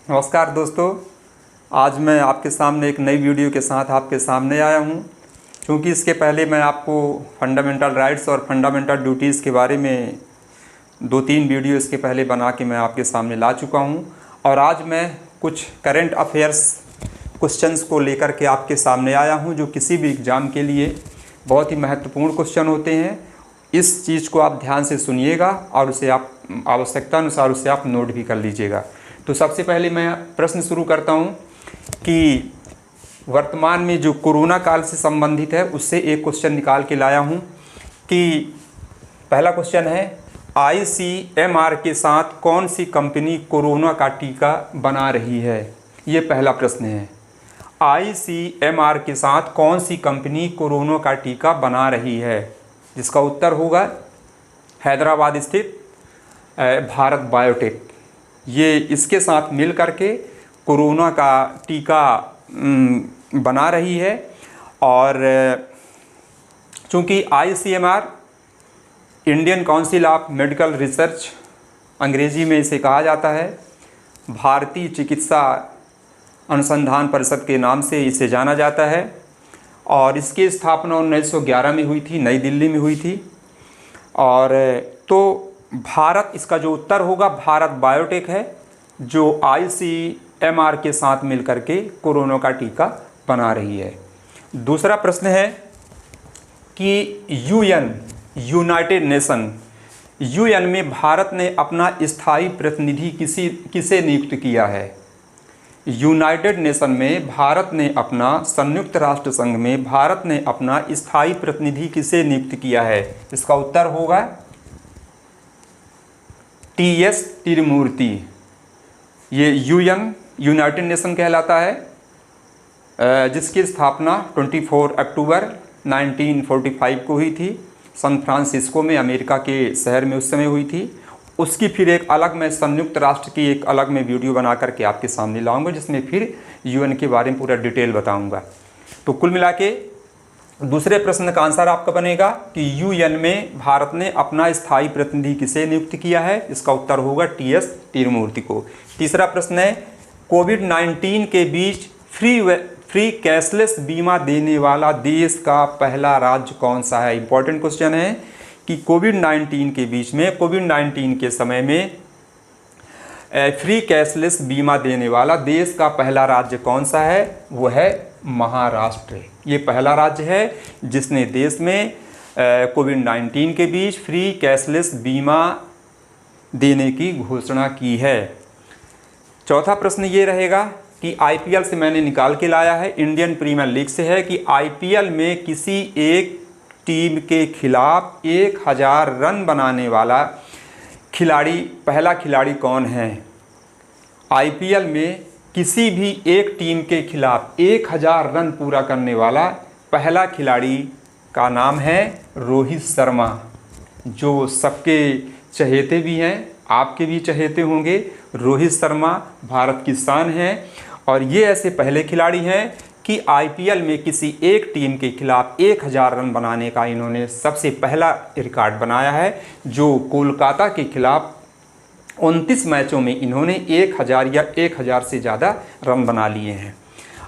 नमस्कार दोस्तों, आज मैं आपके सामने एक नई वीडियो के साथ आपके सामने आया हूं। क्योंकि इसके पहले मैं आपको फंडामेंटल राइट्स और फंडामेंटल ड्यूटीज़ के बारे में 2-3 वीडियो इसके पहले बना के मैं आपके सामने ला चुका हूं। और आज मैं कुछ करंट अफेयर्स क्वेश्चंस को लेकर के आपके सामने आया हूं, जो किसी भी एग्ज़ाम के लिए बहुत ही महत्वपूर्ण क्वेश्चन होते हैं। इस चीज़ को आप ध्यान से सुनिएगा और उसे आप आवश्यकता अनुसार उसे आप नोट भी कर लीजिएगा। तो सबसे पहले मैं प्रश्न शुरू करता हूं कि वर्तमान में जो कोरोना काल से संबंधित है उससे एक क्वेश्चन निकाल के लाया हूं कि पहला क्वेश्चन है, ICMR के साथ कौन सी कंपनी कोरोना का टीका बना रही है। ये पहला प्रश्न है। ICMR के साथ कौन सी कंपनी कोरोना का टीका बना रही है, जिसका उत्तर होगा हैदराबाद स्थित भारत बायोटेक। ये इसके साथ मिल करके कोरोना का टीका बना रही है। और चूँकि ICMR Indian council of medical research अंग्रेजी में इसे कहा जाता है, भारतीय चिकित्सा अनुसंधान परिषद के नाम से इसे जाना जाता है। और इसकी स्थापना 1911 में हुई थी, नई दिल्ली में हुई थी। और तो भारत, इसका जो उत्तर होगा भारत बायोटेक है, जो ICMR के साथ मिलकर के कोरोना का टीका बना रही है। दूसरा प्रश्न है कि यूनाइटेड नेशन में भारत ने अपना स्थायी प्रतिनिधि किसे नियुक्त किया है। यूनाइटेड नेशन में भारत ने अपना, संयुक्त राष्ट्र संघ में भारत ने अपना स्थायी प्रतिनिधि किसे नियुक्त किया है। इसका उत्तर होगा TS तिरुमूर्ति। ये यूनाइटेड नेशन कहलाता है, जिसकी स्थापना 24 अक्टूबर 1945 को हुई थी। सैन फ्रांसिस्को में, अमेरिका के शहर में उस समय हुई थी। उसकी फिर एक अलग मैं संयुक्त राष्ट्र की एक अलग मैं वीडियो बना करके आपके सामने लाऊंगा, जिसमें फिर UN के बारे में पूरा डिटेल बताऊंगा। तो कुल मिला के दूसरे प्रश्न का आंसर आपका बनेगा कि UN में भारत ने अपना स्थायी प्रतिनिधि किसे नियुक्त किया है। इसका उत्तर होगा TS तिरुमूर्ति को। तीसरा प्रश्न है, कोविड-19 के बीच फ्री कैशलेस बीमा देने वाला देश का पहला राज्य कौन सा है। इंपॉर्टेंट क्वेश्चन है कि कोविड-19 के बीच में, कोविड-19 के समय में फ्री कैशलेस बीमा देने वाला देश का पहला राज्य कौन सा है। वो है महाराष्ट्र। ये पहला राज्य है जिसने देश में कोविड-19 के बीच फ्री कैशलेस बीमा देने की घोषणा की है। चौथा प्रश्न ये रहेगा कि IPL से मैंने निकाल के लाया है, इंडियन प्रीमियर लीग से है, कि IPL में किसी एक टीम के खिलाफ 1000 रन बनाने वाला खिलाड़ी, पहला खिलाड़ी कौन है। IPL में किसी भी एक टीम के खिलाफ 1000 रन पूरा करने वाला पहला खिलाड़ी का नाम है रोहित शर्मा, जो सबके चहेते भी हैं, आपके भी चहेते होंगे। रोहित शर्मा भारत की शान है और ये ऐसे पहले खिलाड़ी हैं कि IPL में किसी एक टीम के खिलाफ 1000 रन बनाने का इन्होंने सबसे पहला रिकॉर्ड बनाया है, जो कोलकाता के खिलाफ 29 मैचों में इन्होंने 1000 या 1000 से ज़्यादा रन बना लिए हैं।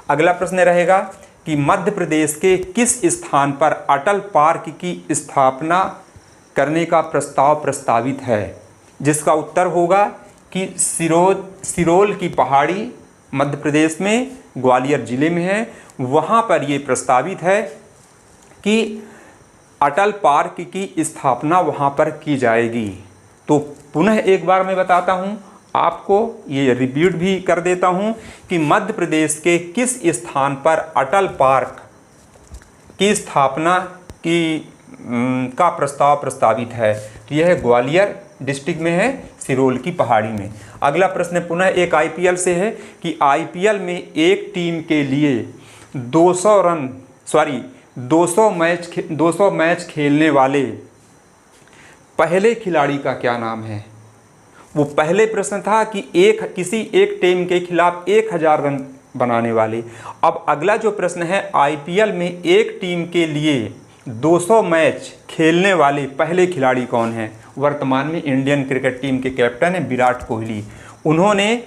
अगला प्रश्न रहेगा कि मध्य प्रदेश के किस स्थान पर अटल पार्क की स्थापना करने का प्रस्ताव प्रस्तावित है। जिसका उत्तर होगा कि सिरोल की पहाड़ी मध्य प्रदेश में, ग्वालियर जिले में है। वहाँ पर ये प्रस्तावित है कि अटल पार्क की स्थापना वहाँ पर की जाएगी। तो पुनः एक बार मैं बताता हूँ आपको, ये रिपीट भी कर देता हूँ कि मध्य प्रदेश के किस स्थान पर अटल पार्क की स्थापना का प्रस्ताव प्रस्तावित है। तो यह ग्वालियर डिस्ट्रिक्ट में है, सिरोल की पहाड़ी में। अगला प्रश्न पुनः एक IPL से है कि IPL में एक टीम के लिए 200 मैच खेलने वाले पहले खिलाड़ी का क्या नाम है। वो पहले प्रश्न था कि किसी एक टीम के खिलाफ 1000 रन बनाने वाले। अब अगला जो प्रश्न है, IPL में एक टीम के लिए 200 मैच खेलने वाले पहले खिलाड़ी कौन हैं। वर्तमान में इंडियन क्रिकेट टीम के कैप्टन हैं विराट कोहली। उन्होंने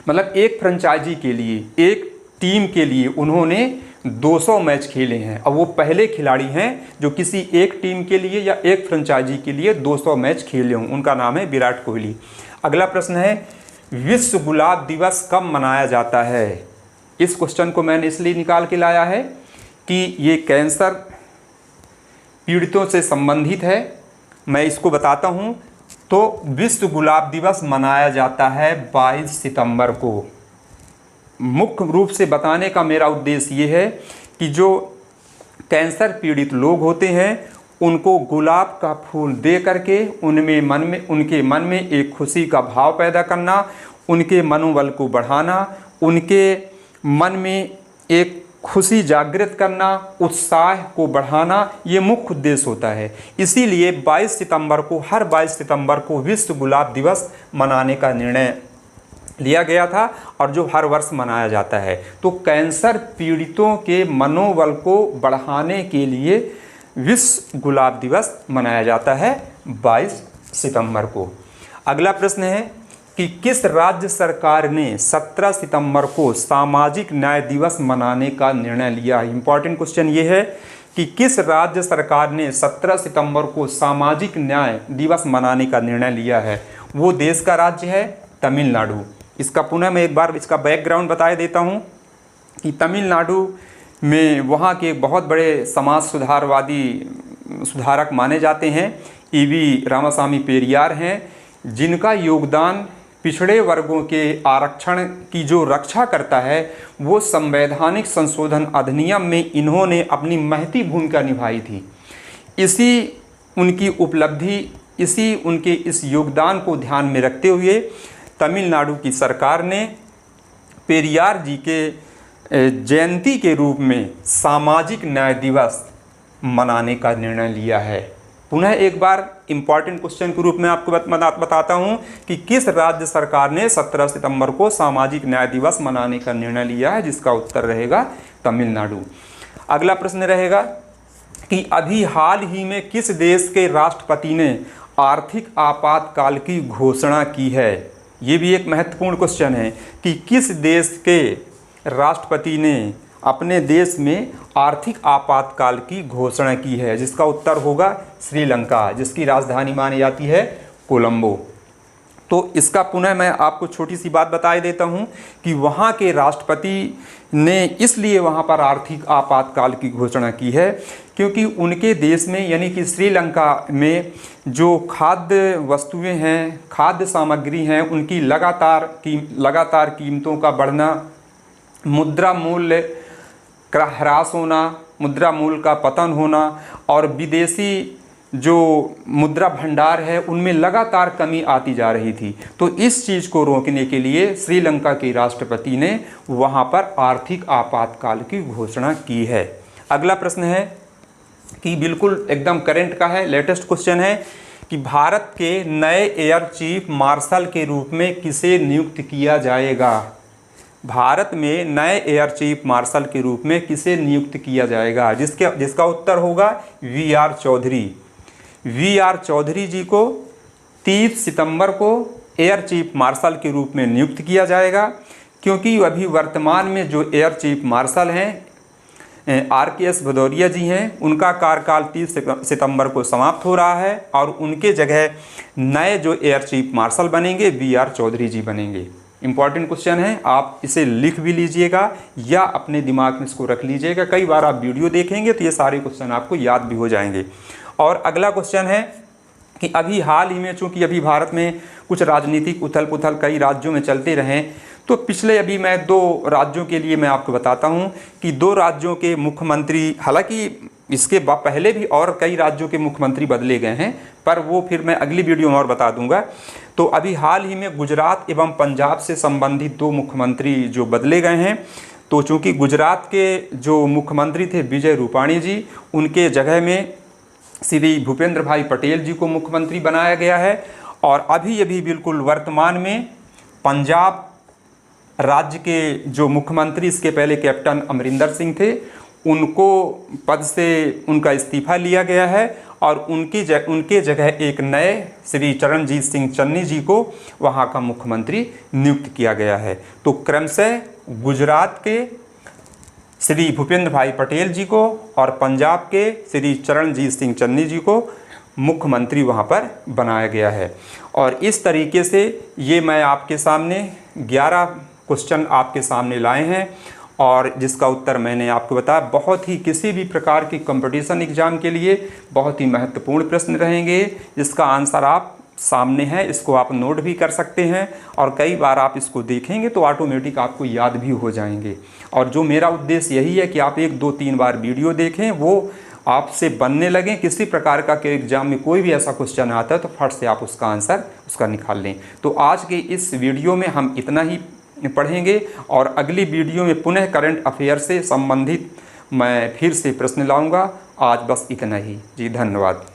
मतलब एक फ्रेंचाइजी के लिए, एक टीम के लिए उन्होंने 200 मैच खेले हैं और वो पहले खिलाड़ी हैं जो किसी एक टीम के लिए या एक फ्रेंचाइजी के लिए 200 मैच खेले हों। उनका नाम है विराट कोहली। अगला प्रश्न है, विश्व गुलाब दिवस कब मनाया जाता है? इस क्वेश्चन को मैंने इसलिए निकाल के लाया है कि ये कैंसर पीड़ितों से संबंधित है। मैं इसको बताता हूँ। तो विश्व गुलाब दिवस मनाया जाता है 22 सितंबर को। मुख्य रूप से बताने का मेरा उद्देश्य ये है कि जो कैंसर पीड़ित लोग होते हैं उनको गुलाब का फूल दे करके उनके मन में एक खुशी का भाव पैदा करना, उनके मनोबल को बढ़ाना, उनके मन में एक खुशी जागृत करना, उत्साह को बढ़ाना, ये मुख्य उद्देश्य होता है। इसीलिए 22 सितंबर को, हर 22 सितंबर को विश्व गुलाब दिवस मनाने का निर्णय लिया गया था और जो हर वर्ष मनाया जाता है। तो कैंसर पीड़ितों के मनोबल को बढ़ाने के लिए विश्व गुलाब दिवस मनाया जाता है 22 सितंबर को। अगला प्रश्न है कि किस राज्य सरकार ने 17 सितंबर को सामाजिक न्याय दिवस मनाने का निर्णय लिया? इंपॉर्टेंट क्वेश्चन ये है कि किस राज्य सरकार ने 17 सितंबर को सामाजिक न्याय दिवस मनाने का निर्णय लिया है? वो देश का राज्य है तमिलनाडु। इसका पुनः मैं एक बार इसका बैकग्राउंड बता देता हूँ कि तमिलनाडु में वहाँ के बहुत बड़े समाज सुधारक माने जाते हैं ईवी रामासामी पेरियार हैं, जिनका योगदान पिछड़े वर्गों के आरक्षण की जो रक्षा करता है वो संवैधानिक संशोधन अधिनियम में इन्होंने अपनी महती भूमिका निभाई थी। इसी उनकी उपलब्धि, इसी उनके इस योगदान को ध्यान में रखते हुए तमिलनाडु की सरकार ने पेरियार जी के जयंती के रूप में सामाजिक न्याय दिवस मनाने का निर्णय लिया है। पुनः एक बार इम्पॉर्टेंट क्वेश्चन के रूप में आपको बताता हूं कि किस राज्य सरकार ने 17 सितंबर को सामाजिक न्याय दिवस मनाने का निर्णय लिया है, जिसका उत्तर रहेगा तमिलनाडु। अगला प्रश्न रहेगा कि अभी हाल ही में किस देश के राष्ट्रपति ने आर्थिक आपातकाल की घोषणा की है? ये भी एक महत्वपूर्ण क्वेश्चन है कि किस देश के राष्ट्रपति ने अपने देश में आर्थिक आपातकाल की घोषणा की है, जिसका उत्तर होगा श्रीलंका, जिसकी राजधानी मानी जाती है कोलंबो। तो इसका पुनः मैं आपको छोटी सी बात बता देता हूं कि वहां के राष्ट्रपति ने इसलिए वहां पर आर्थिक आपातकाल की घोषणा की है क्योंकि उनके देश में यानी कि श्रीलंका में जो खाद्य वस्तुएं हैं, खाद्य सामग्री हैं, उनकी लगातार कीमतों का बढ़ना, मुद्रा मूल्य का ह्रास होना, मुद्रा मूल्य का पतन होना और विदेशी जो मुद्रा भंडार है उनमें लगातार कमी आती जा रही थी। तो इस चीज़ को रोकने के लिए श्रीलंका के राष्ट्रपति ने वहाँ पर आर्थिक आपातकाल की घोषणा की है। अगला प्रश्न है कि बिल्कुल एकदम करंट का है, लेटेस्ट क्वेश्चन है कि भारत के नए एयर चीफ मार्शल के रूप में किसे नियुक्त किया जाएगा? भारत में नए एयर चीफ मार्शल के रूप में किसे नियुक्त किया जाएगा? जिसका उत्तर होगा वी.आर. चौधरी। वी.आर. चौधरी जी को 30 सितंबर को एयर चीफ मार्शल के रूप में नियुक्त किया जाएगा क्योंकि अभी वर्तमान में जो एयर चीफ मार्शल हैं आर.के.एस. भदौरिया जी हैं, उनका कार्यकाल 30 सितंबर को समाप्त हो रहा है और उनके जगह नए जो एयर चीफ मार्शल बनेंगे वी.आर. चौधरी जी बनेंगे। इम्पॉर्टेंट क्वेश्चन है, आप इसे लिख भी लीजिएगा या अपने दिमाग में इसको रख लीजिएगा। कई बार आप वीडियो देखेंगे तो ये सारे क्वेश्चन आपको याद भी हो जाएंगे। और अगला क्वेश्चन है कि अभी हाल ही में चूँकि अभी भारत में कुछ राजनीतिक उथल पुथल कई राज्यों में चलते रहें, तो पिछले अभी मैं 2 राज्यों के लिए मैं आपको बताता हूँ कि 2 राज्यों के मुख्यमंत्री, हालांकि इसके पहले भी और कई राज्यों के मुख्यमंत्री बदले गए हैं, पर वो फिर मैं अगली वीडियो में और बता दूंगा। तो अभी हाल ही में गुजरात एवं पंजाब से संबंधित 2 मुख्यमंत्री जो बदले गए हैं, तो चूँकि गुजरात के जो मुख्यमंत्री थे विजय रूपाणी जी, उनके जगह में श्री भूपेंद्र भाई पटेल जी को मुख्यमंत्री बनाया गया है। और अभी बिल्कुल वर्तमान में पंजाब राज्य के जो मुख्यमंत्री, इसके पहले कैप्टन अमरिंदर सिंह थे, उनको पद से उनका इस्तीफा लिया गया है और उनके जगह एक नए श्री चरणजीत सिंह चन्नी जी को वहाँ का मुख्यमंत्री नियुक्त किया गया है। तो क्रमशः गुजरात के श्री भूपेंद्र भाई पटेल जी को और पंजाब के श्री चरणजीत सिंह चन्नी जी को मुख्यमंत्री वहाँ पर बनाया गया है। और इस तरीके से ये मैं आपके सामने 11 क्वेश्चन आपके सामने लाए हैं और जिसका उत्तर मैंने आपको बताया। बहुत ही किसी भी प्रकार की कंपटीशन एग्ज़ाम के लिए बहुत ही महत्वपूर्ण प्रश्न रहेंगे, जिसका आंसर आप सामने है, इसको आप नोट भी कर सकते हैं और कई बार आप इसको देखेंगे तो ऑटोमेटिक आपको याद भी हो जाएंगे। और जो मेरा उद्देश्य यही है कि आप 1, 2, 3 बार वीडियो देखें, वो आपसे बनने लगें। किसी प्रकार का के एग्ज़ाम में कोई भी ऐसा क्वेश्चन आता है तो फट से आप उसका आंसर उसका निकाल लें। तो आज के इस वीडियो में हम इतना ही पढ़ेंगे और अगली वीडियो में पुनः करंट अफेयर से संबंधित मैं फिर से प्रश्न लाऊंगा। आज बस इतना ही जी, धन्यवाद।